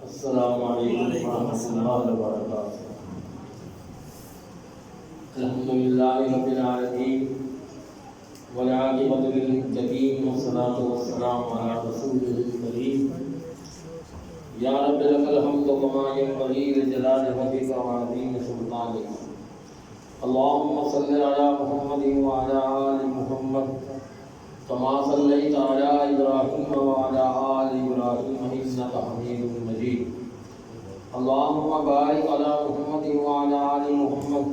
السلام علیکم ورحمۃ اللہ وبرکاتہ۔ الحمدللہ رب العالمین والعاقبۃ للمتقین والصلاۃ والسلام علی رسولہ الکریم۔ یا رب لک الحمد کما ینبغی لجلال وجہک وعظیم سلطانک۔ اللهم صل علی محمد وعلی آل محمد كما صليت على إبراهيم وعلى آل إبراهيم إنك حميد مجيد۔ اللهم بارك على محمد وعلى آل محمد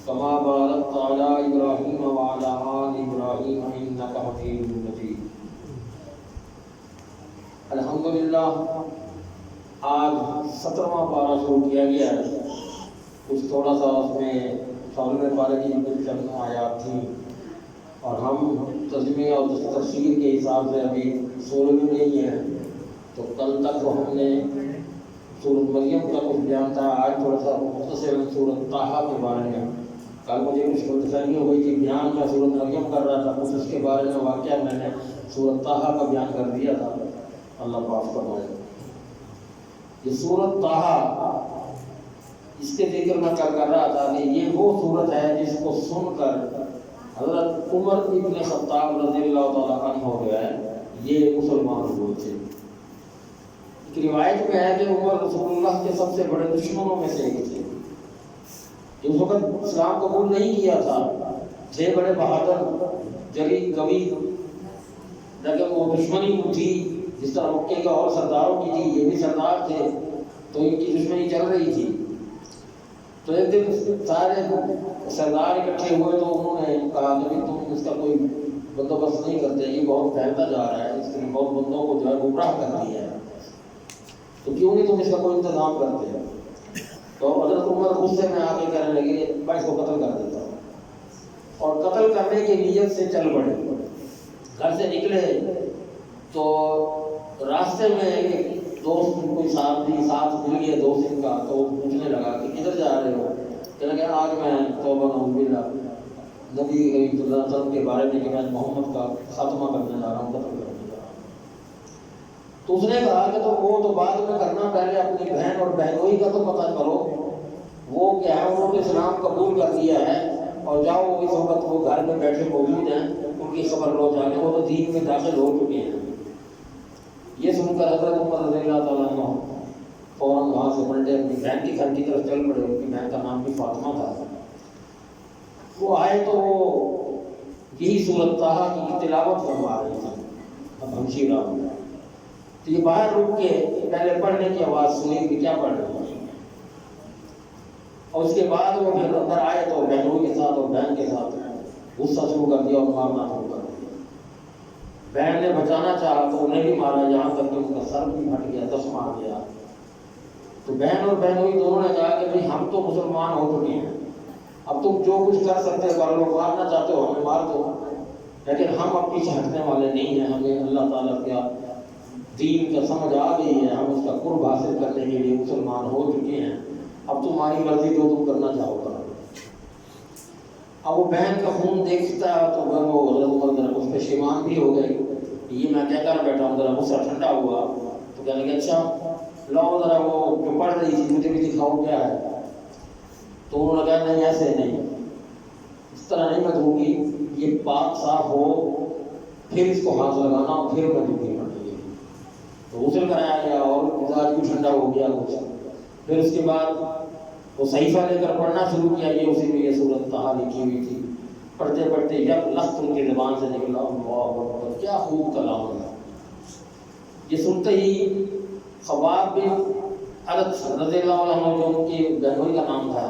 كما باركت على إبراهيم وعلى آل إبراهيم إنك حميد مجيد۔ الحمدللہ آج 17واں پارہ شروع کیا گیا ہے۔ کچھ تھوڑا سا اس میں فارغ پارے کی کچھ چند آیات تھیں اور ہم ترجمے اور تفسیر کے حساب سے ابھی 16ویں میں ہی ہیں، تو کل تک ہم نے سورۃ مریم کا کچھ بیان تھا۔ آج تھوڑا سا مختصر سورۃ طٰہٰ کے بارے میں، کل مجھے کچھ غلطفہمی ہو گئی تھی، بیان میں سورۃ مریم کر رہا تھا، کچھ اس کے بارے میں واقعہ میں نے سورۃ طٰہٰ کا بیان کر دیا تھا۔ اللہ معاف فرمائے۔ یہ سورۃ طٰہٰ، اس کے ذکر میں کل کر رہا تھا کہ یہ وہ سورت ہے جس کو سن کر حضرت عمر ابن خطاب رضی اللہ تعالیٰ عنہ ہو گیا ہے، یہ مسلمان ہوئے تھے۔ ایک روایت میں ہے کہ عمر رسول اللہ کے سب سے بڑے دشمنوں میں سے ایک تھے، کہ اس وقت اسلام قبول نہیں کیا تھا، تھے بڑے بہادر جری قوی، لیکن وہ دشمنی تھی جس طرح مکے کا اور سرداروں کی تھی، یہ بھی سردار تھے تو ان کی دشمنی چل رہی تھی۔ تو ایک دن سارے سردار اکٹھے ہوئے تو انہوں نے کہا کہ تم اس کا کوئی بندوبست نہیں کرتے، یہ بہت پھیلتا جا رہا ہے، اس نے بہت بندوں کو جو ہے گمراہ کر دیا ہے، تو کیوں نہیں تم اس کا کوئی انتظام کرتے؟ تو حضرت عمر غصے میں آ کے کہنے لگے میں اس کو قتل کر دیتا ہوں، اور قتل کرنے کی نیت سے چل پڑے۔ گھر سے نکلے تو راستے میں ایک دوست کوئی ساتھ مل گیا دوست ان کا، تو وہ پوچھنے لگا کہ کدھر جا رہے ہو؟ کہنے لگا آج میں توبہ نعوذ باللہ نبی صلی اللہ علیہ وسلم کے بارے میں کہ میں محمد کا خاتمہ کرنے جا رہا ہوں، قتل کرنے جا رہا ہوں۔ تو اس نے کہا کہ تو وہ تو بعد میں کرنا، پہلے اپنی بہن اور بہنوئی کا تو پتہ کرو، وہ کیا ہے انہوں نے اسلام قبول کر لیا ہے، اور جاؤ اس وقت وہ گھر میں بیٹھے موجود ہیں، ان کی خبر لو جا کے، وہ تو دین میں داخل ہو چکے ہیں۔ یہ سن کر حضرت عمر رضی اللہ تعالیٰ عنہ فوراً وہاں سے پلٹے، اپنی بہن کی گھر کی طرف چل پڑے، ان کی بہن کا نام بھی فاطمہ تھا۔ وہ آئے تو وہ یہی سورۃ طٰہٰ کی تلاوت فرما رہے تھے، اب ہمشی رام، تو یہ باہر رک کے پہلے پڑھنے کی آواز سنی کہ کیا پڑھ رہے ہیں، اور اس کے بعد وہ پھر اندر آئے تو بہنوں کے ساتھ اور بہن کے ساتھ غصہ شروع کر دیا اور مارنا شروع کر دیا۔ بہن نے بچانا چاہا تو انہیں بھی مارا، یہاں تک کہ ان کا سر بھی پھٹ گیا، دست مار گیا۔ تو بہن اور بہنوئی دونوں نے کہا کہ بھئی ہم تو مسلمان ہو چکے ہیں، اب تم جو کچھ کر سکتے کر لو، مارنا چاہتے ہو ہمیں مار دو، لیکن ہم اب پیچھے ہٹنے والے نہیں ہیں، ہمیں اللہ تعالیٰ کا دین کا سمجھ آ گئی ہے، ہم اس کا قرب حاصل کرنے کے لیے مسلمان ہو چکے ہیں، اب تمہاری مرضی جو تم کرنا چاہو کرو۔ اب وہ بہن کا خون دیکھتا تو وہ حضرت عمر ذرا اس پہ شیمان بھی ہو گئے، یہ میں کہہ کر بیٹھا ہوں، ذرا غصہ ٹھنڈا ہوا تو کہنے لگے اچھا لاؤ ذرا وہ جو پڑھ رہی تھی مجھے بھی دکھاؤ کیا ہے۔ تو انہوں نے کہا نہیں ایسے نہیں، اس طرح نہیں میں دوں گی، یہ پاک صاف ہو پھر اس کو ہاتھ لگانا اور پھر میں دوں گی پڑھنے کے لیے۔ تو غسل کرایا گیا اور مزاج بھی ٹھنڈا ہو گیا غسل۔ پھر اس کے بعد وہ صحیفہ لے کر پڑھنا شروع کیا، یہ اسی میں یہ سورۃ طٰہٰ لکھی ہوئی تھی۔ پڑھتے پڑھتے یک لفظ ان کی زبان سے نکلا، اللہ اکبر، کیا خوب کلام ہے۔ یہ سنتے ہی خباب بن عرط رضی اللہ عنہ جو ان کی بہنوئی کا نام تھا،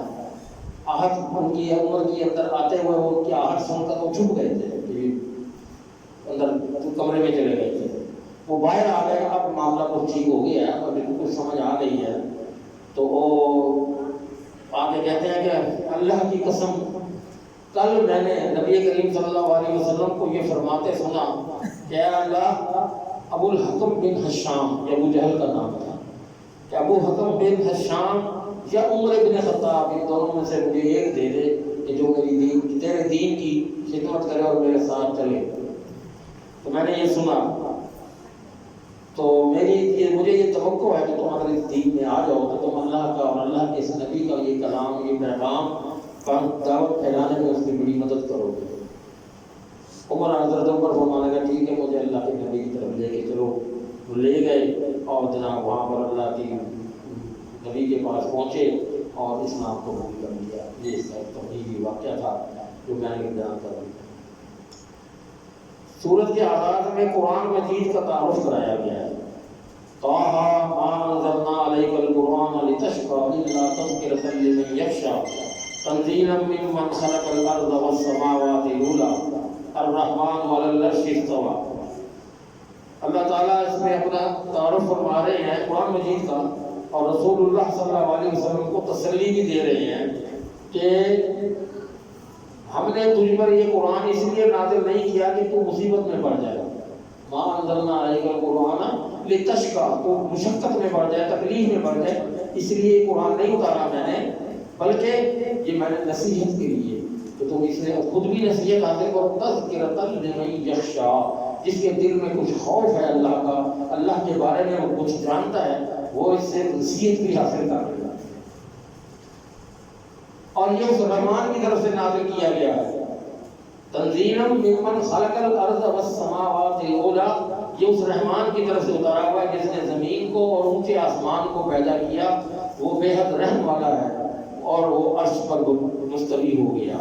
آہٹ ان کی عمر کی اندر آتے ہوئے وہ ان کی آہٹ سن کر وہ چھپ گئے تھے، اندر کمرے میں چلے گئے تھے۔ وہ باہر آ گئے، اب معاملہ کچھ ٹھیک ہو گیا ہے، اب بالکل سمجھ آ گئی ہے، تو وہ آگے کہتے ہیں کہ اللہ کی قسم کل میں نے نبی کریم صلی اللہ علیہ وسلم کو یہ فرماتے سنا کہ اے اللہ، ابو الحکم بن حشام، یہ ابو جہل کا نام تھا، کہ ابو حکم بن حشام یا عمر بن خطاب، ان دونوں میں سے مجھے ایک دے دے کہ جو میری تیرے دین کی خدمت کرے اور میرے ساتھ چلے۔ تو میں نے یہ سنا تو مجھے یہ توقع کو ہے کہ تم اگر اس دین میں آ جاؤ تو تم اللہ کا اور اللہ کے اس نبی کا یہ کلام، یہ پیغام پر دعوت پھیلانے میں اس کی بڑی مدد کرو گے۔ حضرت عمر فرمانے کا ٹھیک ہے مجھے اللہ کے نبی کی طرف لے کے چلو۔ وہ لے گئے اور جناب وہاں پر اللہ کی نبی کے پاس پہنچے اور اسلام کو قبول کر لیا۔ یہ اس کا ایک تفصیلی واقعہ تھا جو میں نے بیان کر دیا۔ سورت کے آغاز میں قرآن مجید کا تعارف کرایا گیا ہے۔ طٰہٰ مَا أَنزَلْنَا عَلَيْكَ الْقُرْآنَ لِتَشْقَىٰ إِلَّا تَذْكِرَةً لِّمَن يَخْشَىٰ تنزيلا ممن خلق الارض والسماوات العلى الرحمن على العرش استوى۔ اللہ تعالیٰ اس میں اپنا تعارف فرما رہے ہیں قرآن مجید کا، اور رسول اللہ صلی اللہ علیہ وسلم کو تسلی بھی دے رہے ہیں کہ ہم نے تجھ پر یہ قرآن اس لیے نازل نہیں کیا کہ تو مصیبت میں پڑ جائے۔ مَا أَنزَلْنَا عَلَيْكَ الْقُرْآنَ لِتَشْقَىٰ، تو مشقت میں پڑ جائے، تکلیف میں پڑ جائے، اس لیے یہ قرآن نہیں اتارا میں نے، بلکہ یہ میں نے نصیحت کے لیے کہ تم اس نے خود بھی نصیحت حاصل کرو۔ تذکرۃ لمن یخشیٰ، جس کے دل میں کچھ خوف ہے اللہ کا، اللہ کے بارے میں وہ کچھ جانتا ہے، وہ اس سے نصیحت بھی حاصل کر لے گا۔ اور یہ اس رحمان کی طرف سے نازل کیا گیا ہے۔ تنزیلا ممن خلق الارض والسماوات العلی، یہ اس رحمان کی طرف سے اتارا ہوا ہے جس نے زمین کو اور اونچے آسمان کو پیدا کیا۔ وہ بے حد رحم والا ہے اور وہ عرش پر مستوی ہو گیا۔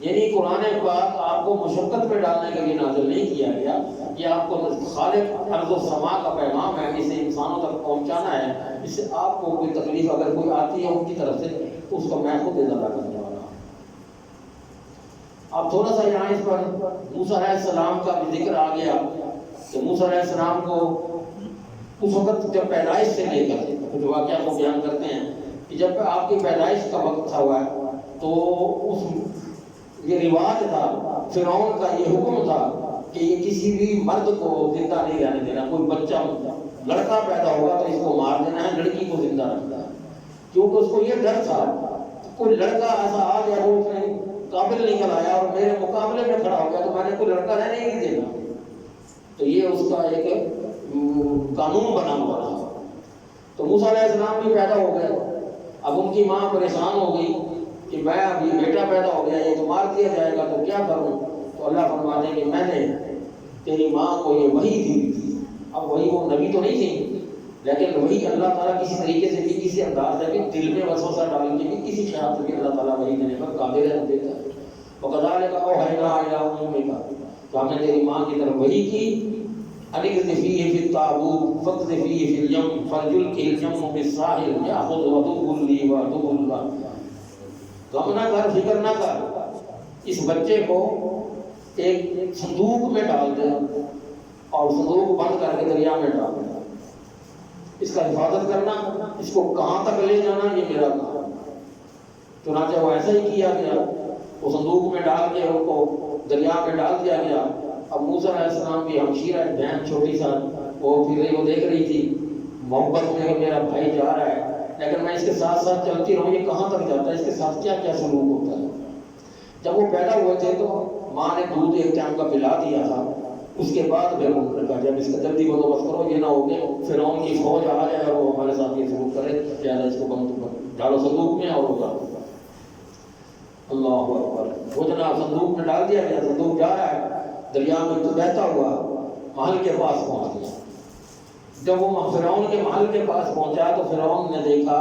یعنی قرآن پاک آپ کو مشقت میں ڈالنے کے لیے نازل نہیں کیا گیا، یہ آپ کو خالق ارض و سما کا پیغام ہے، اسے انسانوں تک پہنچانا ہے۔ اس سے آپ کو کوئی تکلیف اگر کوئی آتی ہے ان کی طرف سے تو اس کا میں خود ادا کرنے والا ہوں۔ اب تھوڑا سا یہاں اس پر موسیٰ علیہ السلام کا بھی ذکر آ گیا کہ موسیٰ علیہ السلام کو اس وقت جب پیدائش سے لے کر کچھ واقعہ کو بیان کرتے ہیں کہ جب آپ کی پیدائش کا وقت تھا ہوا تو اس یہ رواج تھا، فرعون کا یہ حکم تھا کہ یہ کسی بھی مرد کو زندہ نہیں رہنے دینا۔ کوئی بچہ لڑکا پیدا ہوگا تو اس کو مار دینا ہے، لڑکی کو زندہ رکھنا ہے، کیونکہ اس کو یہ ڈر تھا کوئی لڑکا ایسا آ گیا وہ اس میں قابل نکل آیا اور میرے مقابلے میں کھڑا ہو گیا تو میں نے کوئی لڑکا رہنے نہیں دینا۔ تو یہ اس کا ایک قانون بنا ہوا تھا۔ تو موسیٰ علیہ السلام بھی پیدا ہو گئے۔ اب ان کی ماں پریشان ہو گئی کہ میں ابھی بیٹا پیدا ہو گیا، یہ تو مار دیا جائے گا تو کیا کروں؟ تو اللہ فرماتے ہیں کہ میں نے تیری ماں کو یہ وحی دی تھی۔ اب وہی وہ نبی تو نہیں تھی، لیکن وہی اللہ تعالیٰ کسی طریقے سے بھی کسی انداز سے بھی دل میں وسوسہ ڈال کے بھی کسی خیال سے بھی اللہ تعالیٰ وحی دینے پر قادر ہے، دیتا ہے۔ وَكَذَلِكَ أَوْحَيْنَا إِلَىٰ أُمِّكَ، تو ہم نے تیری ماں کی طرف وحی کی، أَنِ اقْذِفِيهِ فِي التَّابُوتِ فَاقْذِفِيهِ فِي الْيَمِّ فَلْيُلْقِهِ الْيَمُّ بِالسَّاحِلِ يَأْخُذْهُ عَدُوٌّ لِّي وَعَدُوٌّ لَّهُ۔ غم نہ کر، فکر نہ کر، اس بچے کو ایک صندوق میں ڈال دے اور صندوق بند کر کے دریا میں ڈال دے۔ اس کا حفاظت کرنا، اس کو کہاں تک لے جانا یہ میرا کام۔ چنانچہ وہ ایسا ہی کیا گیا، وہ صندوق میں ڈال کے ان کو دریا میں ڈال دیا گیا۔ اب موسیٰ علیہ السلام کی ہمشیرہ بہن چھوٹی سا وہ پھر رہی، وہ دیکھ رہی تھی محبت میں کہ میرا بھائی جا رہا ہے، لیکن میں اس کے ساتھ ساتھ چلتی رہوں، یہ کہاں تک جاتا ہے، اس کے ساتھ کیا کیا سلوک ہوتا ہے۔ جب وہ پیدا ہوئے تھے تو ماں نے دودھ ایک ٹائم کا پلا دیا تھا، اس کے بعد پھر انہوں نے کہا جب اس کا جلدی بندوبست کرو، یہ نہ ہو کہ فرعون کی فوج آ جائے اور وہ ہمارے ساتھ یہ سلوک کرے، زیادہ اس کو بند ڈالو صندوق میں اور ہوگا۔ اللہ اکبر، وہ جناب صندوق میں ڈال دیا گیا، صندوق جا رہا ہے دریا میں تو بہتا ہوا محل کے پاس پہنچ گیا۔ جب وہ فرعون کے محل کے پاس پہنچا تو فرعون نے دیکھا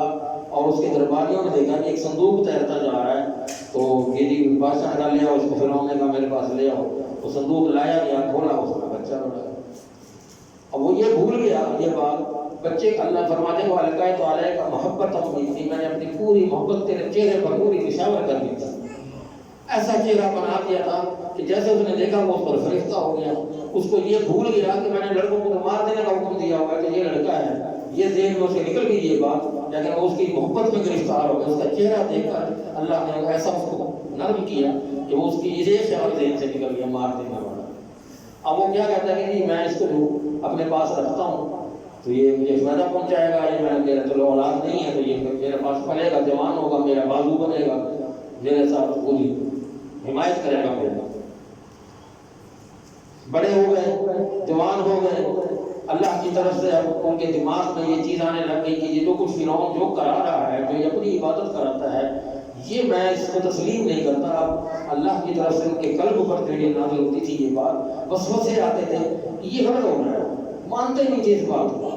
اور اس کے درباریوں نے دیکھا کہ ایک صندوق تیرتا جا رہا ہے، تو یہ جی بادشاہ نے لیا، اس کو فرعون نے کہا میرے پاس لے آؤ۔ وہ صندوق لایا گیا، کھولا، اس کا بچہ بڑا۔ اب وہ یہ بھول گیا یہ بات، بچے اللہ فرماتے ہیں وہ القیت علیک محبت منی، میں نے اپنی پوری محبت تیرے چہرے پر پوری نشاور کر دی تھی، ایسا چہرہ بنا دیا تھا کہ جیسے اس نے دیکھا وہ اس پر فرشتہ ہو گیا۔ اس کو یہ بھول گیا کہ میں نے لڑکوں کو مار دینے کا حکم دیا ہوا ہے کہ یہ لڑکا ہے، یہ ذہن میں سے نکل گئی یہ بات، لیکن وہ اس کی محبت میں گرفتار ہو گیا۔ اس کا چہرہ دیکھ کر اللہ نے ایسا اس کو نرم کیا کہ وہ اس کی یہ خیال ذہن سے نکل گیا مار دینے والا۔ اب وہ کیا کہتا ہے کہ جی میں اس کو اپنے پاس رکھتا ہوں تو یہ مجھے فائدہ پہنچائے گا، یہ میرا چلو اولاد نہیں ہے تو یہ میرے پاس پلے گا، جوان ہوگا، میرا بازو بنے گا، میرے ساتھ پوری حمایت کرے گا میرا۔ بڑے ہو گئے، جوان ہو گئے، اللہ کی طرف سے ان کے دماغ میں یہ چیز آنے لگ گئی کہ یہ تو کچھ فرعون جو کرا رہا ہے، جو اپنی عبادت کراتا ہے، یہ میں اس کو تسلیم نہیں کرتا۔ اب اللہ کی طرف سے ان کے قلب پر تیڑی نازل ہوتی تھی یہ بات، وسوسے آتے تھے کہ یہ غلط ہو رہا ہے، مانتے نہیں تھے اس بات کو،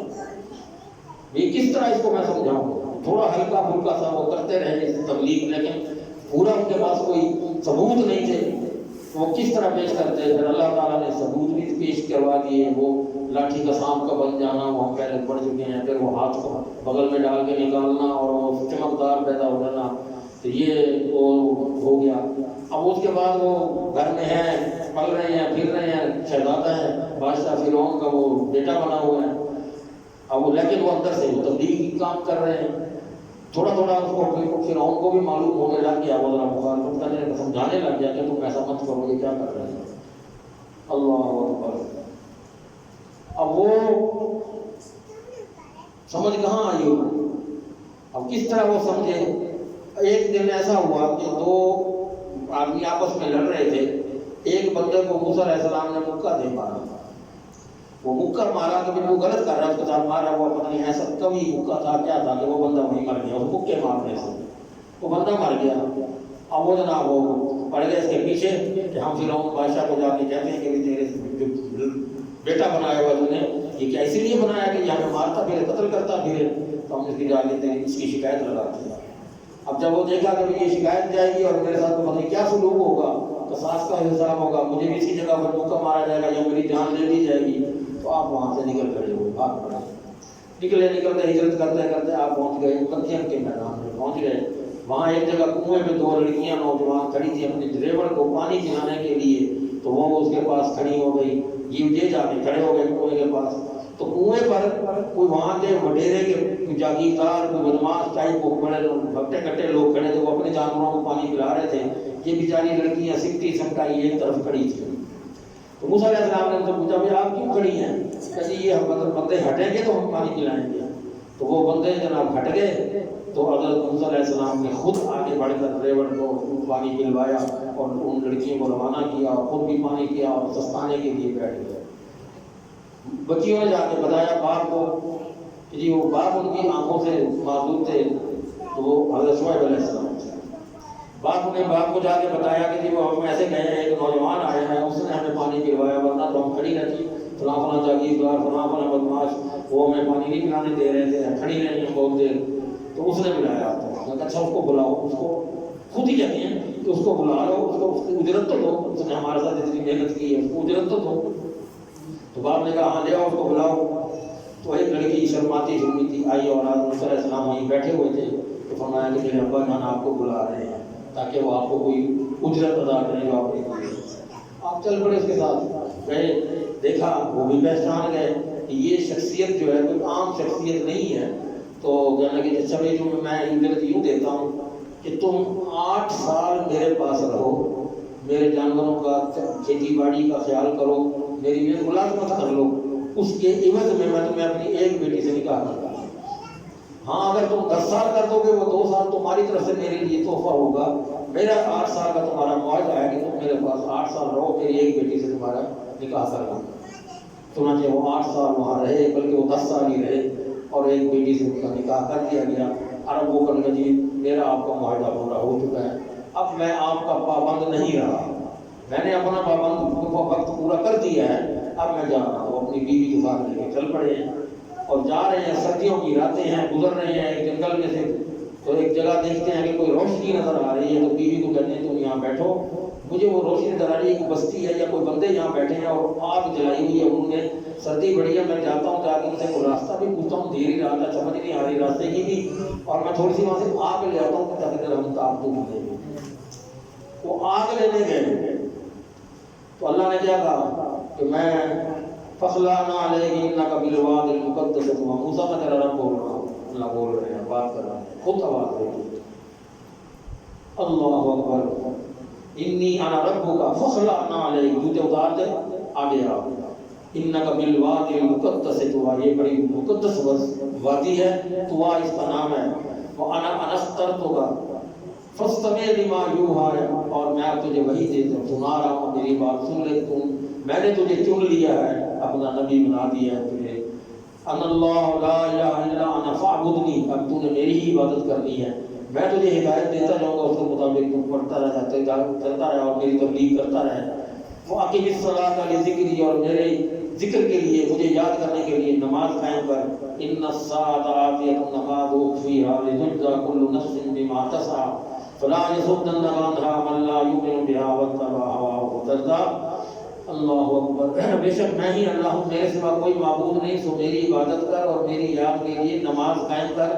یہ کس طرح اس کو میں سمجھاؤں۔ تھوڑا ہلکا پھلکا سا وہ کرتے رہے اس تبلیغ، لیکن پورا ان کے پاس کوئی ثبوت نہیں تھے، وہ کس طرح پیش کرتے ہیں۔ پھر اللہ تعالیٰ نے ثبوت بھی پیش کروا دیے، وہ لاٹھی کا سانپ کا بن جانا، وہ ہم پہلے پڑھ چکے ہیں، پھر وہ ہاتھ کو بغل میں ڈال کے نکالنا اور وہ چمکدار پیدا ہو جانا، تو یہ وہ ہو گیا۔ اب اس کے بعد وہ گھر میں ہیں، پل رہے ہیں، پھر رہے ہیں، شہزادہ ہے، بادشاہ فرعون کا وہ بیٹا بنا ہوا ہے۔ اب وہ لیکن وہ اندر سے وہ تبلیغی کام کر رہے ہیں۔ تھوڑا تھوڑا اس کو فرعون کو بھی معلوم ہونے لگ گیا، وہ ذرا مخالفت کرنے سمجھانے لگ گیا کہ تم ایسا مت کرو، یہ کیا کر رہے ہیں۔ اللہ اکبر۔ اب وہ سمجھ کہاں آئی ہو، اب کس طرح وہ سمجھے۔ ایک دن ایسا ہوا کہ دو آدمی آپس میں لڑ رہے تھے، ایک بندے کو موسیٰ علیہ السلام نے مکہ دے مارا، وہ مکہ مارا کہ وہ غلط کر رہا ہے، اس کے ساتھ مارا ہوا پتہ نہیں ایسا کبھی مکہ تھا کیا تھا کہ وہ بندہ وہیں مر گیا، اس مکے مارنے سے وہ بندہ مر گیا۔ اب وہ جناب وہ پڑ گئے اس کے پیچھے کہ ہم فرعون بادشاہ کو جا کے کہتے ہیں کہ بھی تیرے جو بیٹا بنایا ہوا تم نے یہ کیا اسی لیے بنایا کہ یہ ہمیں مارتا پھرے، قتل کرتا پھرے، تو ہم اس کی جا لیتے ہیں، اس کی شکایت لگاتے ہیں۔ اب جب وہ دیکھا کہ یہ شکایت جائے گی اور میرے ساتھ پتہ نہیں کیا سلوک ہوگا، قصاص کا حساب ہوگا، مجھے بھی اسی جگہ پر مکہ مارا جائے گا یا میری جان لے دی جائے گی، تو آپ وہاں سے نکل کھڑے ہوئے، بھاگ پڑے، نکلتے ہجرت کرتے کرتے آپ پہنچ گئے مدین کے میدان میں پہنچ گئے۔ وہاں ایک جگہ کنویں میں دو لڑکیاں نوجوان کھڑی تھی اپنے ڈرائیور کو پانی پلانے کے لیے، تو وہ اس کے پاس کھڑی ہو گئی، یہ جا کے کھڑے ہو گئے کنویں کے پاس۔ تو کنویں پر کوئی وہاں کے وڈیرے کے جاگیردار کوئی بدماش ٹائپ کو بڑے بھٹے کٹے لوگ کھڑے تھے، وہ اپنے جانوروں کو پانی پلا رہے تھے، یہ بیچاری لڑکیاں سکتی سمٹائی ایک طرف کھڑی تھی۔ تو موسیٰ علیہ السلام نے ان سے پوچھا بھائی آپ کیوں کھڑی ہیں؟ کہ یہ بندے ہٹیں گے تو ہم پانی پلائیں گے۔ تو وہ بندے جناب ہٹ گئے، تو حضرت موسیٰ علیہ السلام نے خود آگے بڑھ کر ڈرائیور کو پانی پلوایا اور ان لڑکیوں کو روانہ کیا اور خود بھی پانی پیا اور سستانے کے لیے بیٹھ گئے۔ بچیوں نے جا کے بتایا باپ کو کہ جی وہ باپ ان کی آنکھوں سے معذور تھے، تو وہ حضرت شعیب علیہ السلام تھے۔ باپ کو جا کے بتایا کہ جی وہ ہم ایسے گئے ہیں، ایک نوجوان آیا ہے، اس نے ہمیں پانی پلوایا، ورنہ تو ہم کھڑی رہتی، فلاں جاگیردار فلاں بدماش وہ ہمیں پانی نہیں پلانے دے رہے تھے، کھڑی رہی ہیں بہت دیر، تو اس نے بلایا۔ اچھا اس کو بلاؤ، اس کو خود ہی کہتے ہیں کہ اس کو بلا لو، اس کو اجرت تو دو، اس نے ہمارے ساتھ اتنی محنت کی ہے، اس کو اجرت تو دو۔ تو باپ نے کہا ہاں لے آؤ اس کو بلاؤ۔ تو ایک لڑکی شرماتی تھی آئی اور موسیٰ علیہ السلام وہیں بیٹھے ہوئے تھے، تو فرمایا کہ میرے ابا جان آپ کو بلا رہے ہیں تاکہ وہ آپ کو کوئی اجرت ادا کریں گا۔ آپ چل پڑے اس کے ساتھ گئے، دیکھا وہ بھی پہچان گئے کہ یہ شخصیت جو ہے کوئی عام شخصیت نہیں ہے۔ تو کہنے کہ اچھا بھائی جو میں اجرت یوں دیتا ہوں کہ تم 8 سال میرے پاس رہو، میرے جانوروں کا کھیتی باڑی کا خیال کرو، میری ملازمت کر لو، اس کے عوض میں تمہیں اپنی ایک بیٹی سے نکاح کرتا ہوں۔ ہاں اگر تم 10 سال کر دو گے، وہ 2 سال تمہاری طرف سے میرے لیے تحفہ ہوگا، میرا 8 سال کا تمہارا معاہدہ ہے کہ تم میرے پاس 8 سال رہو، میری ایک بیٹی سے تمہارا نکاح کرنا۔ چنانچہ وہ 8 سال وہاں رہے، بلکہ وہ 10 سال ہی رہے، اور ایک بیٹی سے ان کا نکاح کر دیا گیا۔ عرب وہ کرنے جی میرا آپ کا معاہدہ پورا ہو چکا ہے، اب میں آپ کا پابند نہیں رہا، میں نے اپنا پابند وقت پورا کر دیا ہے، اب میں جا رہا ہوں۔ اپنی بیوی کے ساتھ لے کے چل پڑے ہیں اور جا رہے ہیں، سردیوں کی راتیں ہیں، گزر رہے ہیں ایک جنگل میں سے، تو ایک جگہ دیکھتے ہیں کہ کوئی روشنی نظر آ رہی ہے، تو بیوی کو کہتے ہیں تم یہاں بیٹھو، مجھے وہ روشنی نظر آ رہی ہے، ایک بستی ہے یا کوئی بندے یہاں بیٹھے ہیں اور آگ جلائی ہوئی ہے انہوں نے، سردی بڑی ہے، میں جاتا ہوں تاکہ ان سے کوئی راستہ بھی پوچھتا ہوں، دیر ہی رات ہے سمجھ نہیں آ رہی راستے کی بھی، اور میں تھوڑی سی وہاں سے آگ لے آتا ہوں تاکہ ذرا ہم تاب تو ملے۔ وہ آگ لینے گئے تو اللہ نے کیا کہا کہ میں فخلعنا علیہ انک بالوادی المقدس طویٰ، موسیٰ کا تیرا رب بول رہا ہوں، اللہ بول رہے ہیں، بات کر رہے ہیں، خود آواز دے رہے، اللہ اکبر، انی انا ربک فخلعنا علیہ، جوتے اتار دے آگے آ، انک بالوادی المقدس طویٰ، یہ بڑی مقدس وادی ہے، طویٰ اس کا نام ہے، وانا اخترتک فاستمع لما یوحی، اور میں اب تجھے وحی دیتا ہوں، سنا رہا ہوں، میری بات سن لے تم، میں نے تجھے چن لیا ہے، اپنا نبی بنا دیا ہے تجھے، ان اللہ لا الہ الا انا فاعبدنی، اب تو نے میری ہی عبادت کرنی ہے، میں تجھے ہدایت دیتا جاؤں گا، اس کے مطابق تو پڑھتا رہتا چلتا رہے اور میری تبلیغ کرتا رہے۔ واقم الصلاۃ لذکری، اور میرے ذکر کے لیے، مجھے یاد کرنے کے لیے نماز قائم کر۔ ان الساعۃ آتیۃ نماز فیہا لتجزی کل نفس بما تسعی فلا یصدنک عنہا من لا یؤمن بہا واتبع ہواہ فتردی۔ اللہ اکبر، بے شک میں ہی اللہ ہوں، میرے سوا کوئی معبود نہیں، سو میری عبادت کر اور میری یاد کے لیے نماز قائم کر،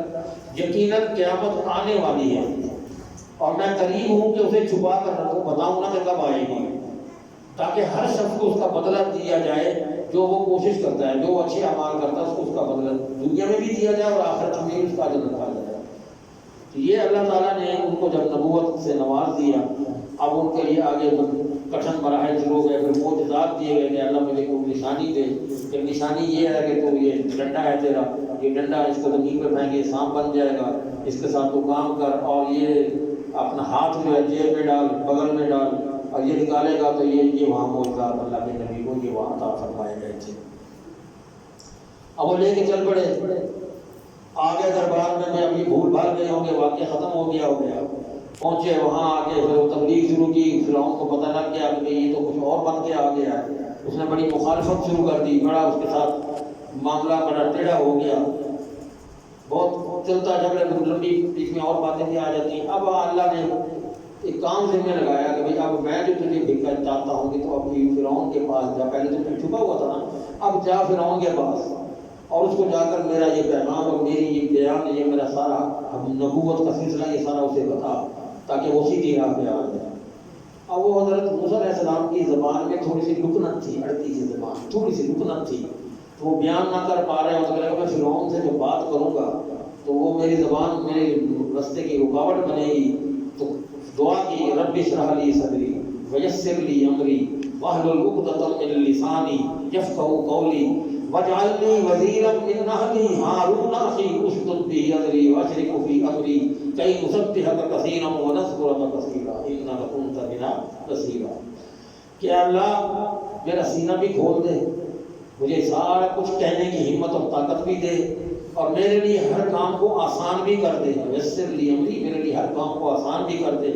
یقیناً قیامت آنے والی ہے اور میں قریب ہوں کہ اسے چھپا کر رکھوں، بتاؤں نہ کہ کب آئے گی، تاکہ ہر شخص کو اس کا بدلہ دیا جائے جو وہ کوشش کرتا ہے، جو اچھے اعمال کرتا ہے اس کو اس کا بدلہ دنیا میں بھی دیا جائے اور آخرت میں بھی اس کا اجر رکھا جائے۔ تو یہ اللہ تعالیٰ نے ان کو جب نبوت سے نواز دیا، اب ان کے لیے آگے کٹھن مراحل شروع ہو گئے، پھر معجزات دیے گئے کہ اللہ مجھے کوئی نشانی دے، کہ نشانی یہ ہے کہ تو یہ ڈنڈا ہے تیرا، یہ ڈنڈا اس کو زمین پہ پھینکے سانپ بن جائے گا، اس کے ساتھ تو کام کر، اور یہ اپنا ہاتھ جو ہے جیب میں ڈال، بغل میں ڈال، اور یہ نکالے گا تو یہ وہاں معجزات اللہ کے نبی کو یہ وہاں عطا فرمائے گئے تھے۔ اب وہ لے کے چل پڑے آگے دربار میں ابھی بھول بھال گئے ہوں گے، واقعہ ختم ہو گیا پہنچے وہاں آگے، پھر وہ تبلیغ شروع کی، فرعون کو پتہ لگ گیا کہ یہ تو کچھ اور بن کے آ گیا ہے، اس نے بڑی مخالفت شروع کر دی، بڑا اس کے ساتھ معاملہ بڑا ٹیڑھا ہو گیا، بہت چلتا جھگڑا، لمبی بیچ میں اور باتیں بھی آ جاتی ہیں۔ اب اللہ نے ایک کام ذمہ لگایا کہ بھئی اب میں جو تجھے بھیجنا چاہتا ہوں کہ تو اب فرعون کے پاس جا، پہلے تو چھپا ہوا تھا نا، اب جا فرعون کے پاس اور اس کو جا کر میرا یہ پیغام اور میری یہ بیان، یہ میرا سارا نبوت کا سلسلہ یہ سارا اسے بتا، تاکہ وہ سیدھی راہ پہ آ جائے۔ اب وہ حضرت موسیٰ علیہ السلام کی زبان میں تھوڑی سی لکنت تھی، اڑتی سی زبان، تھوڑی سی لکنت تھی، تو وہ بیان نہ کر پا رہے ہیں، تو میں فرعون سے جو بات کروں گا تو وہ میری زبان میرے رستے کی رکاوٹ بنے گی، تو دعا کی رب اشرح لی صدری ویسر لی امری واحلل عقدۃ من لسانی یفقهوا قولی واجعلنی وزیرا من اہلی ہارون اخی اشدد بہ اذری واشرکہ فی امری کی نسبحک کثیرا ونذکرک کثیرا انک کنت بنا بصیرا۔ کہ اللہ میرا سینہ بھی کھول دے، مجھے سارا کچھ کہنے کی ہمت اور طاقت بھی دے، اور میرے لیے ہر کام کو آسان بھی کر دے، یسر لی امری، میرے لیے ہر کام کو آسان بھی کر دے،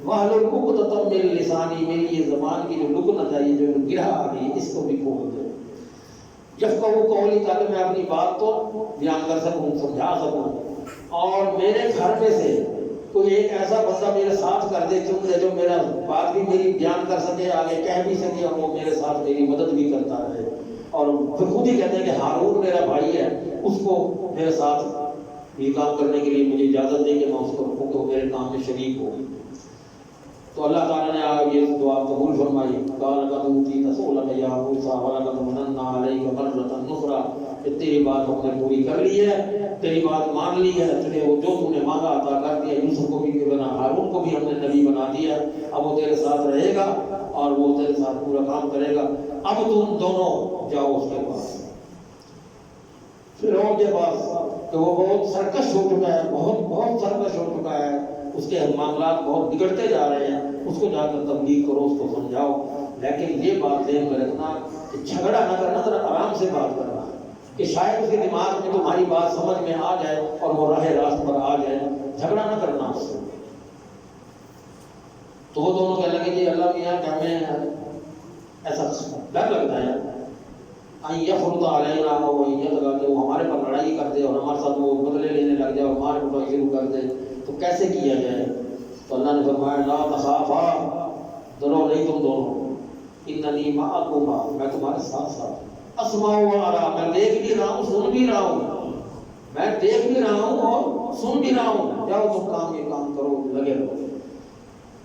واحلل عقدۃ من لسانی، میری یہ زبان کی جو لکنت ہے، یہ جو گرہ آ گئی، اس کو بھی کھول دے، یفقہوا قولی، تاکہ میں اپنی بات کو بیان کر سکوں، سمجھا سکوں، اور میرے گھر میں سے کوئی ایک ایسا بندہ میرے ساتھ کر دے، چن دے، جو میرا بات بھی میری بیان کر سکے، آگے کہہ بھی سکے، اور وہ میرے ساتھ میری مدد بھی کرتا رہے۔ اور پھر خود ہی کہتے ہیں کہ ہارون میرا بھائی ہے، اس کو میرے ساتھ یہ کام کرنے کے لیے مجھے اجازت دے کہ میں اس کو رکھوں کہ وہ میرے کام میں شریک ہو۔ تو اللہ تعالیٰ نے آگے یہ دعا قبول فرمائی، قال قد اوتیت سؤلک یا موسیٰ ولقد مننا علیک مرۃ اخری، کہ تیری بات ہم نے پوری کر لی ہے، تیری بات مان لی ہے، تجھے وہ جو تم نے مانگا عطا کر دیا، یوسف کو بھی بنا، ہارون کو بھی ہم نے نبی بنا دیا، اب وہ تیرے ساتھ رہے گا اور وہ تیرے ساتھ پورا کام کرے گا، اب تم دونوں جاؤ اس کے پاس، فرعون کے پاس، کہ وہ بہت سرکش ہو چکا ہے، بہت سرکش ہو چکا ہے، اس کے معاملات بہت بگڑتے جا رہے ہیں، اس کو جا کر تبلیغ کرو، اس کو سمجھاؤ، لیکن یہ بات ذہن میں رکھنا کہ جھگڑا نہ کرنا، ذرا آرام سے بات کرنا، کہ شاید اس کے دماغ میں تمہاری بات سمجھ میں آ جائے اور وہ راہ راست پر آ جائے، جھگڑا نہ کرنا اس سے۔ تو وہ دونوں کہنے لگے جی اللہ میاں کہ ہمیں ایسا ڈر لگتا ہے یفرض علینا، اور یہ لگا کہ وہ ہمارے پر لڑائی کر دے اور ہمارے ساتھ وہ بدلے لینے لگ جائے اور ہمارے پر شروع کر دے، تو کیسے کیا جائے؟ تو اللہ نے فرمایا لا تخافا، ڈرو نہیں تم دونوں، اننی معکما، میں تمہارے ساتھ ساتھ، اسمع و ارا، میں دیکھ بھی رہا ہوں سن بھی رہا ہوں، میں دیکھ بھی رہا ہوں اور سن بھی رہا ہوں، جاؤ تم کام یہ کام کرو، لگے رہو۔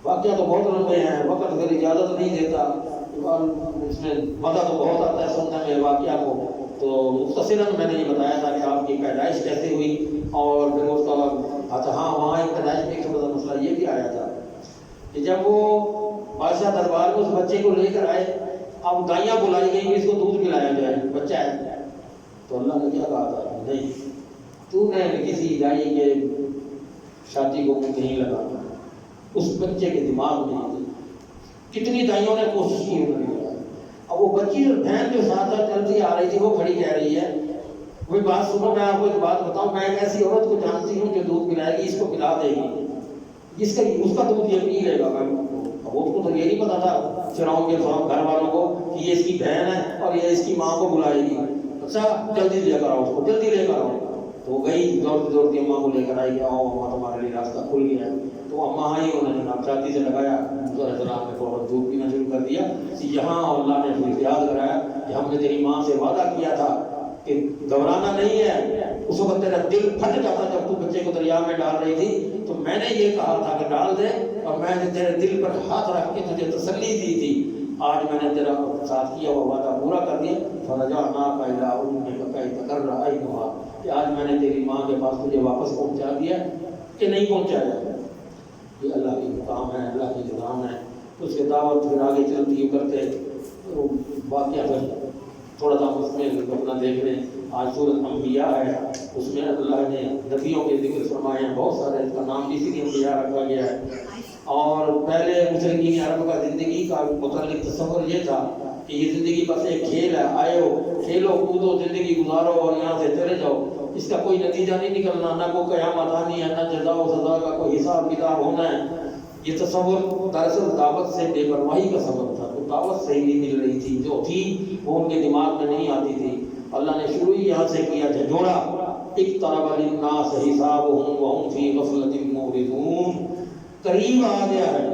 واقعہ تو بہت لمبے ہیں، وقت اگر اجازت نہیں دیتا، اس میں مزہ تو بہت آتا ہے سننے میں واقعہ کو، تو مختصراً میں نے یہ بتایا تھا کہ آپ کی پیدائش کیسے ہوئی، اور پھر اس کا اچھا ہاں وہاں ایک پیدائش میں ایک چھوٹا سا مسئلہ یہ بھی آیا تھا کہ جب وہ بادشاہ دربار میں اس بچے کو لے کر آئے، اب گائیاں بلائی گئی اس کو دودھ پلایا جائے، بچہ ہے، تو اللہ نے کیا کہا تھا نہیں، تو نے کسی گائے کے شادی کو نہیں لگانا، اس بچے کے دماغ میں کتنی دائیوں نے کوشش کی ہوئی ہے۔ اب وہ بچی بہن جو ساتھ ساتھ چلتی آ رہی تھی وہ کھڑی کہہ رہی ہے وہی بات سنو، میں آپ کو ایک بات بتاؤں، میں ایک ایسی عورت کو جانتی ہوں جو دودھ پلائے گی، اس کو پلا دے گی، اس کا دودھ یہ پی لے گا۔ وہ اس کو تو یہ نہیں پتا تھا فرعون کے گھر والوں کو کہ یہ اس کی بہن ہے اور یہ اس کی ماں کو بلائے گی۔ اچھا جلدی لے کر آؤ اس کو، جلدی لے کر آؤ۔ تو گئی دوڑتی دوڑتی اماں کو لے کر آئی کہ آؤ اماں تمہارے لیے راستہ کھل گیا ہے۔ تو اماں آئی، انہوں نے ناچاتی سے لگایا، السلام نے فوراً دودھ پینا شروع کر دیا۔ یہاں اللہ نے پھر یاد کرایا کہ ہم نے تیری ماں سے وعدہ کیا تھا کہ گھبرانا نہیں ہے۔ اس وقت تیرا دل پھٹ جاتا جب تو بچے کو دریا میں ڈال رہی تھی، تو میں نے یہ کہا تھا کہ ڈال دے، اور میں نے تیرے دل پر ہاتھ رکھ کے تجھے تسلی دی تھی۔ آج میں نے تیرا ساتھ کیا وہ وعدہ پورا کر دیا۔ فرجعناک الی امک کی تقر عینھا، کہ آج میں نے تیری ماں کے پاس تجھے واپس پہنچا دیا کہ نہیں پہنچایا۔ یہ اللہ کی کام ہے، اللہ کی نظام ہے۔ اس کے دعوت پھر آگے چلتی کرتے واقعہ پھر تھوڑا سا اس میں اپنا دیکھ لیں۔ آج سورۃ انبیاء ہے، اس میں اللہ نے نبیوں کے ذکر فرمائے ہیں بہت سارے، اس کا نام بھی اسی لیے انبیاء رکھا گیا ہے۔ اور پہلے مشرکین عرب کا زندگی کا متعلق تصور یہ تھا کہ یہ زندگی بس ایک کھیل ہے، آئے ہو کھیلو کودو زندگی گزارو اور یہاں سے چلے جاؤ، اس کا کوئی نتیجہ نہیں نکلنا، نہ کوئی قیامت آنی ہے، نہ جزا و سزا کا کوئی حساب کتاب ہونا ہے۔ یہ تصور دراصل دعوت سے بے پرواہی کا سبب تھا۔ تو دعوت صحیح نہیں مل رہی تھی، جو تھی وہ ان کے دماغ میں نہیں آتی تھی۔ اللہ نے شروع ہی یہاں سے کیا جھنجھوڑا، اقترب للناس حسابهم وهم في غفلة معرضون۔ قریب آ گیا ہے،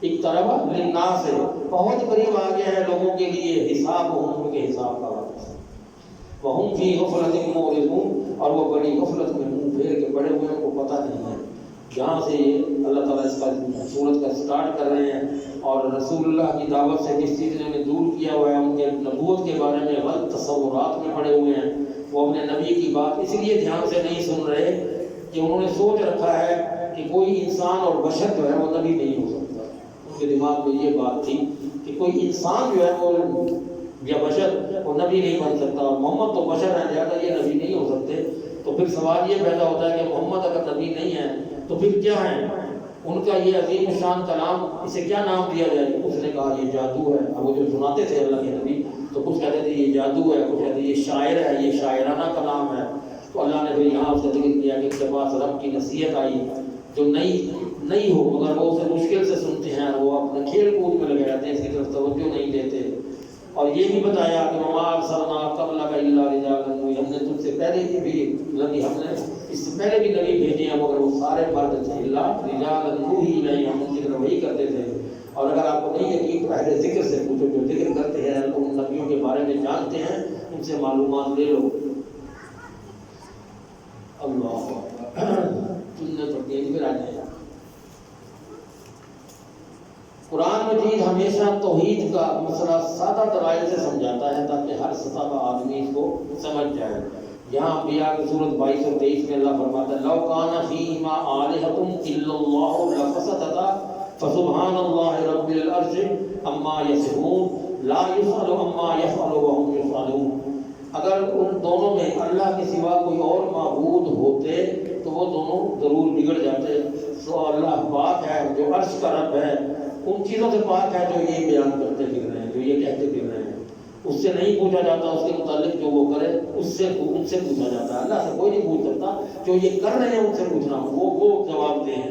اقترب للناس، بہت قریب آ گیا ہے لوگوں کے لیے، حسابهم، ان کے حساب کا وقت، وهم في غفلة معرضون، اور وہ بڑی غفلت میں منہ پھیر کے پڑے ہوئے، ان کو پتہ نہیں ہے۔ جہاں سے یہ اللہ تعالیٰ اس کا سورت کا سٹارٹ کر رہے ہیں، اور رسول اللہ کی دعوت سے جس چیز نے انہیں دور کیا ہوا ہے، ان کے نبوت کے بارے میں غلط تصورات میں پڑے ہوئے ہیں۔ وہ اپنے نبی کی بات اس لیے دھیان سے نہیں سن رہے کہ انہوں نے سوچ رکھا ہے کہ کوئی انسان اور بشر جو ہے وہ نبی نہیں ہو سکتا۔ ان کے دماغ میں یہ بات تھی کہ کوئی انسان جو ہے وہ یا بشر وہ نبی نہیں بن سکتا، اور محمد تو بشر ہیں، لہٰذا یہ نبی نہیں ہو سکتے۔ تو پھر سوال یہ پیدا ہوتا ہے کہ محمد اگر نبی نہیں ہے تو پھر کیا ہے؟ ان کا یہ عظیم شان کلام، اسے کیا نام دیا جائے؟ اس نے کہا یہ جادو ہے۔ اب وہ جو سناتے تھے اللہ کے نبی، تو کچھ کہتے تھے یہ جادو ہے، کچھ کہتے یہ شاعر ہے، یہ شاعرانہ کلام ہے۔ تو اللہ نے پھر یہاں اس کا ذکر کیا کہ اس کے پاس رب کی نصیحت آئی جو نئی ہو، مگر وہ اسے مشکل سے سنتے ہیں، وہ اپنے کھیل کود میں لگے رہتے ہیں، اس کی طرف توجہ نہیں دیتے۔ اور یہ بھی بتایا کہ وما ارسلنا قبلک الا رجالا، ہم نے تم سے پہلے بھی نبی، ہم نے اس سے پہلے بھی نبی بھیجے ہیں، مگر وہ سارے مرد تھے، الا رجالا نوحی الیہم، ہم ان کی طرف وحی کرتے تھے۔ اور اگر آپ کو نہیں یقین تو اہل ذکر سے پوچھو، جو ذکر کرتے ہیں ان نبیوں کے بارے میں جانتے ہیں، ان سے معلومات لے لو۔ اللہ سننے پڑتی ہے۔ پھر آ جائے قرآن مجید ہمیشہ توحید کا مسئلہ سادہ دلائل سے سمجھاتا ہے تاکہ ہر سطح کا آدمی اس کو سمجھ جائے۔ یہاں انبیاء کی سورت 22 اور 23 میں اللہ فرماتا ہے لو کان فیہما آلہۃ الا اللہ لفسدتا فسبحان اللہ رب العرش عما یصفون لا یسأل عما یفعل وهم یسألون۔ اگر ان دونوں میں اللہ کے سوا کوئی اور معبود ہوتے تو وہ دونوں ضرور بگڑ جاتے۔ تو اللہ پاک ہے جو عرش کا رب ہے، ان چیزوں سے پاک ہے جو یہ بیان کرتے پھر رہے ہیں، جو یہ کہتے پھر رہے ہیں۔ اس سے نہیں پوچھا جاتا، اس کے متعلق جو وہ کرے ان سے پوچھا جاتا ہے۔ اللہ سے کوئی نہیں پوچھ سکتا، جو یہ کر رہے ہیں ان سے پوچھنا، وہ جواب دیں۔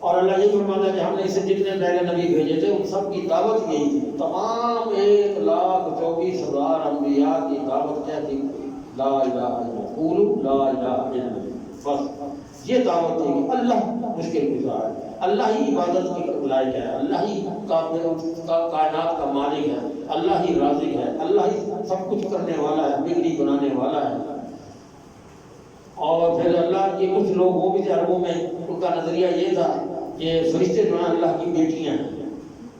اور اللہ یہ فرماتا ہے کہ ہم نے اسے جتنے پہلے نبی بھیجے تھے ان سب کی دعوت یہی تھی۔ تمام 1,24,000 انبیاء کی دعوت کیا تھی؟ لا الہ الا اللہ، قولوا لا الہ الا اللہ، بس یہ دعوت تھی کہ اللہ مشکل گزار ہے، اللہ ہی عبادت کی لائق ہے، اللہ ہی کائنات کا مالک ہے، اللہ ہی رازق ہے، اللہ ہی سب کچھ کرنے والا ہے، بگڑی بنانے والا ہے۔ اور پھر اللہ کے کچھ لوگ وہ بھی تھے عربوں میں، ان کا نظریہ یہ تھا کہ فرشتے جو ہیں اللہ کی بیٹیاں ہیں۔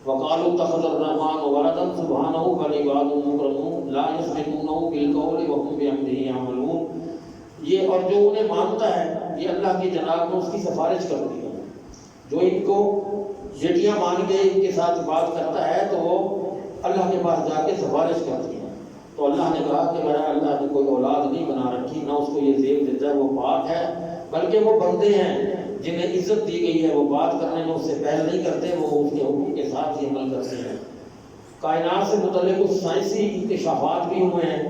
وقالوا اتخذ الرحمن ولدا سبحانہ بل عباد مکرمون لا یسبقونہ بالقول وهم بامرہ یعملون۔ یہ اور جو انہیں مانتا ہے یہ اللہ کی جناب میں اس کی سفارش کرتی ہے۔ جو ان کو بیٹیاں مان کے ان کے ساتھ بات کرتا ہے تو وہ اللہ کے پاس جا کے سفارش کرتی ہے۔ تو اللہ نے کہا کہ میرا اللہ نے کوئی اولاد نہیں بنا رکھی، نہ اس کو یہ زیب دیتا ہے، وہ پاک ہے، بلکہ وہ بندے ہیں جنہیں عزت دی گئی ہے، وہ بات کرنے میں اس سے پہل نہیں کرتے، وہ اس کے حکم کے ساتھ ہی عمل کرتے ہیں۔ کائنات سے متعلق کچھ سائنسی انکشافات بھی ہوئے ہیں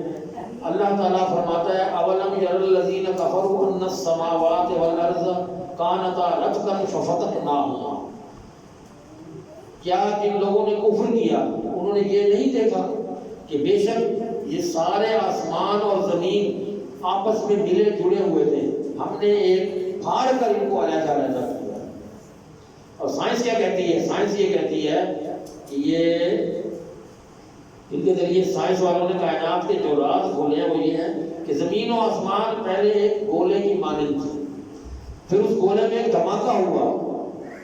اللہ تعالیٰ فرماتا ہے اولم یر الذین کفروا ان السماوات والارض کانتا رتقا ففتقناہما، کیا جن لوگوں نے کفر کیا انہوں نے یہ نہیں دیکھا کہ بے شک یہ سارے آسمان اور زمین آپس میں ملے جڑے ہوئے تھے، ہم نے ایک پھاڑ کر ان کو علیحدہ علیحدہ کیا۔ اور سائنس کیا کہتی ہے؟ سائنس یہ کہتی ہے کہ یہ ان کے ذریعے سائنس والوں نے کائنات کے جو راز کھولے ہیں وہ یہ ہے کہ زمین و آسمان پہلے ایک گولے کی مانند تھی، پھر اس گولے میں ایک دھماکہ ہوا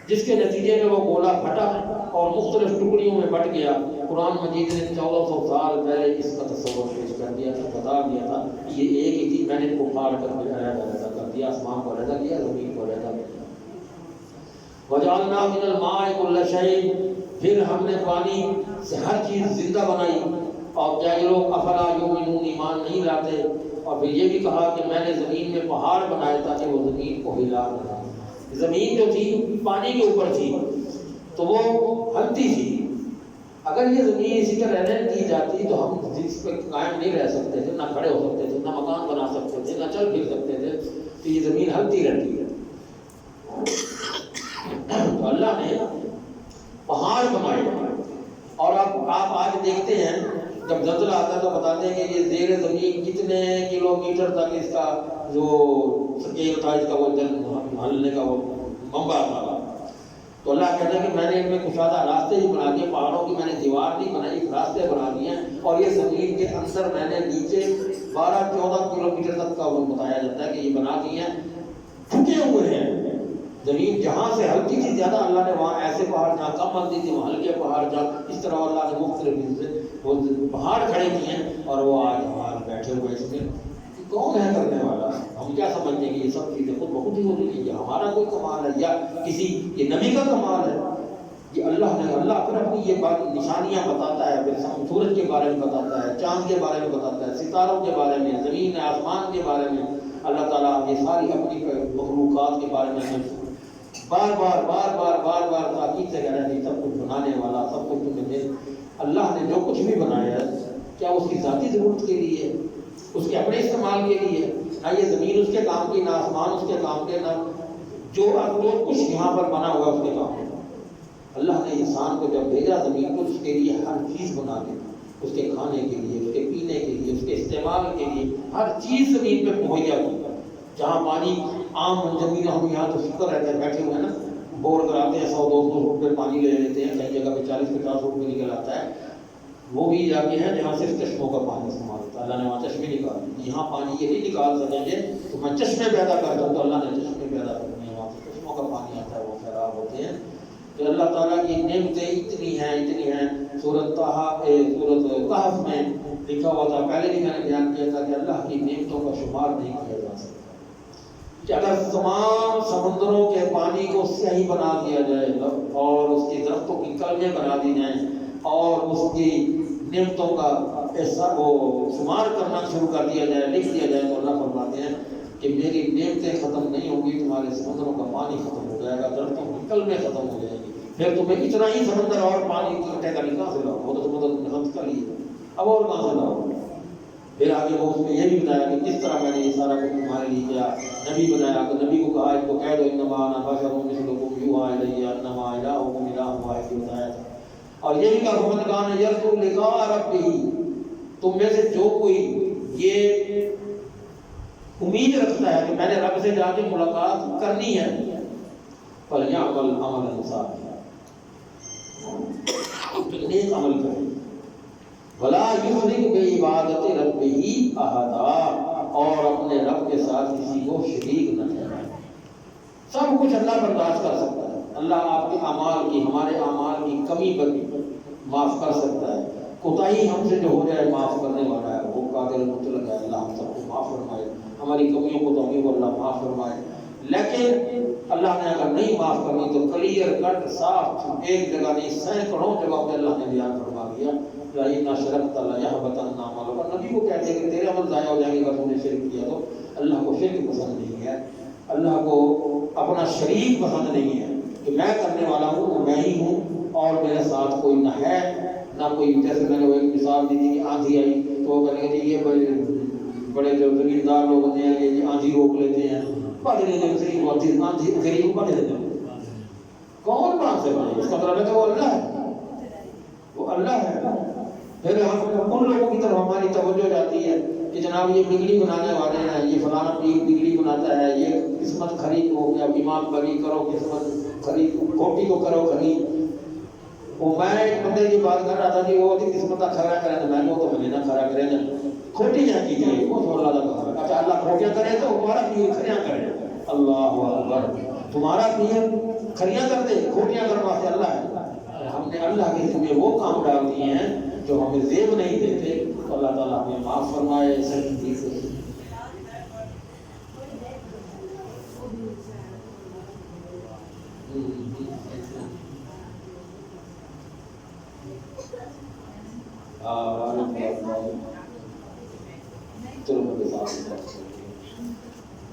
جس کے نتیجے میں وہ گولا پھٹا اور مختلف ٹکڑیوں میں بٹ گیا۔ قرآن مجید نے 1400 سال پہلے اس کا تصور پیش کر دیا تھا، بتا دیا تھا کہ یہ ایک ہی چیز، میں نے اس کو پھاڑ کر علیحدہ کر دیا، آسمان کو علیحدہ کیا، زمین کو علیحدہ کیا۔ وَجَعَلْنَا مِنَ الْمَاءِ كُلَّ شَيْءٍ، پھر ہم نے پانی سے ہر چیز زندہ بنائی۔ اور کیا یہ لوگ افلا یؤمنون ایمان نہیں لاتے؟ اور پھر یہ بھی کہا کہ میں نے زمین میں پہاڑ بنائے تاکہ وہ زمین کو ہلا نہ دے۔ زمین جو تھی پانی کے اوپر تھی تو وہ ہلتی تھی، اگر یہ زمین اسی طرح رہنے دی جاتی تو ہم اس پہ قائم نہیں رہ سکتے تھے، نہ کھڑے ہو سکتے تھے، نہ مکان بنا سکتے تھے، نہ چل پھر سکتے تھے، تو یہ زمین ہلتی رہتی ہے۔ تو اللہ نے پہاڑ بنائے، اور آپ آج دیکھتے ہیں جب زلزلہ آتا ہے تو بتاتے ہیں کہ یہ زیر زمین کتنے کلومیٹر تک اس کا جو سکیل تھا، اس کا وہ ہلنے کا وہ منبع تھا۔ تو اللہ کہتا ہے کہ میں نے ان میں کشادہ راستے ہی بنا دیے، پہاڑوں کی میں نے دیوار نہیں بنائی، راستے بنا دیے ہیں، اور یہ زمین کے اندر میں نے نیچے 12-14 کلومیٹر تک کا وہ بتایا جاتا ہے کہ یہ بنا دیے ہیں، ٹھکے ہوئے ہیں۔ زمین جہاں سے ہلکی تھی زیادہ، اللہ نے وہاں ایسے پہاڑ، جہاں کم ہلتی تھی وہاں ہلکے پہاڑ، جہاں اس طرح اللہ نے مختلف سے وہ پہاڑ کھڑے کیے ہیں، اور وہ آج ہمارے بیٹھے ہوئے اس میں کون ہے کرنے والا؟ ہم کیا سمجھتے ہیں کہ یہ سب چیزیں خود بخود ہی ہو رہی ہیں، یہ ہمارا کوئی کمال ہے یا کسی یہ نبی کا کمال ہے؟ یہ اللہ نے، اللہ پھر اپنی یہ بات نشانیاں بتاتا ہے، پھر سورج کے بارے میں بتاتا ہے، چاند کے بارے میں بتاتا ہے، ستاروں کے بارے میں، زمین آسمان کے بارے میں، اللہ تعالیٰ یہ ساری اپنی مخلوقات کے بارے میں بار بار بار بار بار بار تاکید سے کہہ رہا ہے سب کچھ بنانے والا، سب کچھ تمہیں اللہ نے جو کچھ بھی بنایا ہے کیا اس کی ذاتی ضرورت کے لیے، اس کے اپنے استعمال کے لیے؟ نہ یہ زمین اس کے کام کی، نہ آسمان اس کے کام کے، نہ جو کچھ یہاں پر بنا ہوا اس کے کام کے۔ اللہ نے انسان کو جب بھیجا زمین کو، اس کے لیے ہر چیز بنا دی، اس کے کھانے کے لیے، اس کے پینے کے لیے، اس کے استعمال کے لیے، ہر چیز زمین پہ مہیا کی۔ جہاں پانی عام زمین، ہم یہاں تو فکر رہتے ہیں بیٹھے ہوئے ہیں نا، بور کراتے ہیں، 100-200 روپے پانی لے لیتے ہیں، کئی جگہ پہ 40-50 روپے نکل آتا ہے۔ وہ بھی علاقے ہیں جہاں صرف چشموں کا پانی استعمال ہوتا ہے، اللہ نے وہاں چشمے نکالے، یہاں پانی یہ نہیں نکال سکیں گے تو میں چشمے پیدا کرتا ہوں، تو اللہ نے چشمے پیدا کرنے ہیں، وہاں سے چشموں کا پانی آتا ہے، وہ خراب ہوتے ہیں۔ تو اللہ تعالیٰ کی نعمتیں اتنی ہیں۔ سورۃ کہف میں لکھا ہوا تھا، پہلے بھی میں نے بیان کیا تھا کہ اللہ کی نعمتوں کا شمار نہیں کیا جا سکتا، کہ اگر تمام سمندروں کے پانی کو صحیح بنا دیا جائے اور اس کی درختوں کی کلمیں بنا دی جائیں اور اس کی نعمتوں کا ایسا وہ شمار کرنا شروع کر دیا جائے، لکھ دیا جائے، تو اللہ فرماتے ہیں کہ میری نعمتیں ختم نہیں ہوں گی، تمہارے سمندروں کا پانی ختم ہو جائے گا، درختوں کی کلمیں ختم ہو جائیں گی، پھر تمہیں اتنا ہی سمندر اور پانی اکٹھے کرنے کہاں سے لاؤ؟ وہ تو سمندر تم نے ختم کر لی، اب اور کہاں سے لاؤ؟ پھر آگے وہ اس میں یہ بھی بتایا کہ کس طرح میں نے یہ سارا کچھ تمہارے لیے کیا، نبی بنایا، تو نبی کو کہا، اس کو کہہ دو انما انا بشر مثلکم یوحی الی انما الہکم الہ واحد، بتایا تھا۔ اور یہ بھی کہا فمن کان یرجو لقاء ربہ، تم میں سے جو کوئی یہ امید رکھتا ہے کہ میں نے رب سے جا کے ملاقات کرنی ہے، فلیعمل عملا صالحا، نیک عمل کرے، ولا یشرک بعبادۃ ربہ احدا، اور اپنے رب کے ساتھ کسی کو شریک نہ ٹھہرائے۔ سب کچھ اللہ برداشت کر سکتا ہے، اللہ آپ کے اعمال کی، ہمارے اعمال کی کمی پر بھی معاف کر سکتا ہے، کوتاہی ہم سے جو ہو جائے معاف کرنے والا ہے، وہ قادر مطلق ہے، اللہ ہم سب کو معاف فرمائے، ہماری کمیوں کوتاہیوں کو اللہ معاف فرمائے۔ لیکن اللہ نے اگر نہیں معاف کرنی تو کلیئر کٹ صاف ایک جگہ نہیں سینکڑوں جگہوں پہ اللہ نے بیان فرما دیا، لئن اشرکت لیحبطن عملک، اور نبی کو کہتے ہیں کہ تیرے عمل ضائع ہو جائیں گے اگر تم نے شرک کیا تو۔ اللہ کو شرک پسند نہیں ہے، اللہ کو اپنا شریک پسند نہیں ہے، کہ میں کرنے والا ہوں وہ میں ہی ہوں اور میرے ساتھ کوئی نہ ہے نہ کوئی۔ جیسے میں نے وہ ایک مثال دی تھی کہ آندھی آئی تو وہ کہنے کہ یہ بڑے جو زمیندار لوگ ہوتے ہیں یہ آندھی روک لیتے ہیں، پڑھ لیتے ہیں آندھی غریب کو پڑھ دیتے ہیں، کون بات سے بنے؟ اس کا مطلب ہے کہ وہ اللہ ہے، وہ اللہ ہے۔ پھر ہم ان لوگوں کی طرف ہماری توجہ جاتی ہے کہ جناب یہ بگڑی بنانے والے ہیں، یہ فلانا بگڑی بناتا ہے، یہ قسمت خرید ہو گیا، ایمان بری کرو قسمت خرید، کھوٹی کو کرو خرید۔ وہ میں ایک بندے کی بات کر رہا تھا کہ وہ قسمت کا کھڑا کرے تو میں وہ تو مجھے نہ کھڑا کرے نا، کھوٹی جا کیجیے وہ تو اللہ کا کہا۔ اچھا اللہ کھوٹیاں کرے تو ہمارا پیر کھڑیاں کرے، اللہ اکبر، تمہارا پیر کھڑیاں کر دے، کھوٹیاں کروا سے اللہ ہے۔ ہم نے اللہ کے ذمہ وہ کام ڈال دیے ہیں جو ہمیں زیب نہیں دیتے، تو اللہ تعالیٰ ہمیں معاف فرمائے سچی سے۔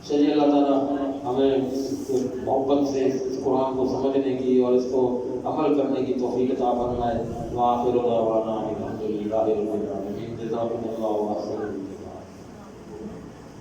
چلیے اللہ تعالیٰ ہمیں محبت سے اس قرآن کو سمجھنے کی اور اس کو عمل کرنے کی توفیق عطا فرمائے۔ وآخر دعوانا الحمد للہ رب العالمین۔ جزاکم اللہ خیرا۔